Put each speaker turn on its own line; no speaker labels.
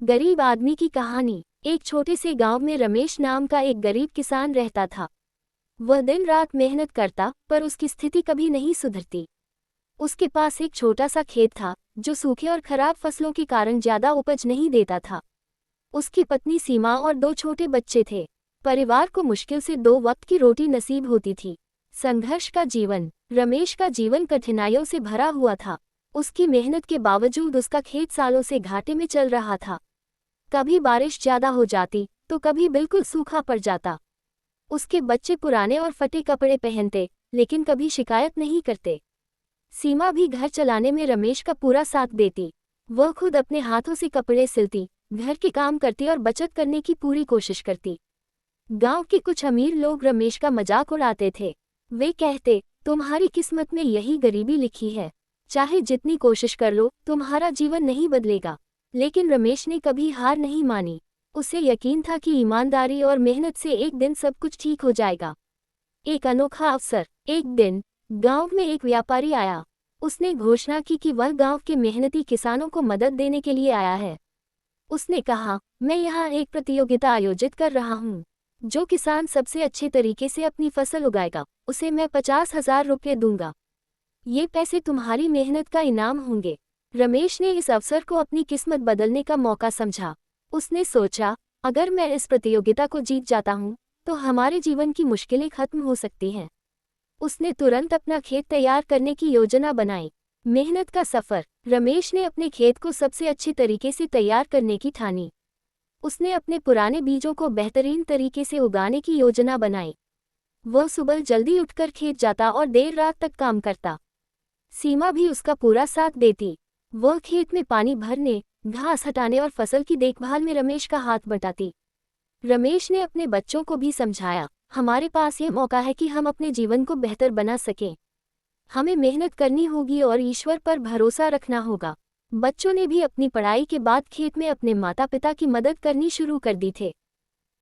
गरीब आदमी की कहानी। एक छोटे से गांव में रमेश नाम का एक गरीब किसान रहता था। वह दिन रात मेहनत करता, पर उसकी स्थिति कभी नहीं सुधरती। उसके पास एक छोटा सा खेत था, जो सूखे और खराब फसलों के कारण ज्यादा उपज नहीं देता था। उसकी पत्नी सीमा और दो छोटे बच्चे थे। परिवार को मुश्किल से 2 वक्त की रोटी नसीब होती थी। संघर्ष का जीवन। रमेश का जीवन कठिनाइयों से भरा हुआ था। उसकी मेहनत के बावजूद उसका खेत सालों से घाटे में चल रहा था। कभी बारिश ज्यादा हो जाती तो कभी बिल्कुल सूखा पड़ जाता। उसके बच्चे पुराने और फटे कपड़े पहनते, लेकिन कभी शिकायत नहीं करते। सीमा भी घर चलाने में रमेश का पूरा साथ देती। वह खुद अपने हाथों से कपड़े सिलती, घर के काम करती और बचत करने की पूरी कोशिश करती। गांव के कुछ अमीर लोग रमेश का मजाक उड़ाते थे। वे कहते, तुम्हारी किस्मत में यही गरीबी लिखी है, चाहे जितनी कोशिश कर लो तुम्हारा जीवन नहीं बदलेगा। लेकिन रमेश ने कभी हार नहीं मानी। उसे यकीन था कि ईमानदारी और मेहनत से एक दिन सब कुछ ठीक हो जाएगा। एक अनोखा अवसर। एक दिन गांव में एक व्यापारी आया। उसने घोषणा की कि वह गांव के मेहनती किसानों को मदद देने के लिए आया है। उसने कहा, मैं यहाँ एक प्रतियोगिता आयोजित कर रहा हूँ। जो किसान सबसे अच्छे तरीके से अपनी फसल उगाएगा, उसे मैं 50,000 रुपये दूंगा। ये पैसे तुम्हारी मेहनत का इनाम होंगे। रमेश ने इस अवसर को अपनी किस्मत बदलने का मौका समझा। उसने सोचा, अगर मैं इस प्रतियोगिता को जीत जाता हूँ, तो हमारे जीवन की मुश्किलें खत्म हो सकती हैं। उसने तुरंत अपना खेत तैयार करने की योजना बनाई। मेहनत का सफर। रमेश ने अपने खेत को सबसे अच्छे तरीके से तैयार करने की ठानी। उसने अपने पुराने बीजों को बेहतरीन तरीके से उगाने की योजना बनाई। वह सुबह जल्दी उठकर खेत जाता और देर रात तक काम करता। सीमा भी उसका पूरा साथ देती। वह खेत में पानी भरने, घास हटाने और फसल की देखभाल में रमेश का हाथ बटाती। रमेश ने अपने बच्चों को भी समझाया, हमारे पास ये मौका है कि हम अपने जीवन को बेहतर बना सकें। हमें मेहनत करनी होगी और ईश्वर पर भरोसा रखना होगा। बच्चों ने भी अपनी पढ़ाई के बाद खेत में अपने माता पिता की मदद करनी शुरू कर दी थे।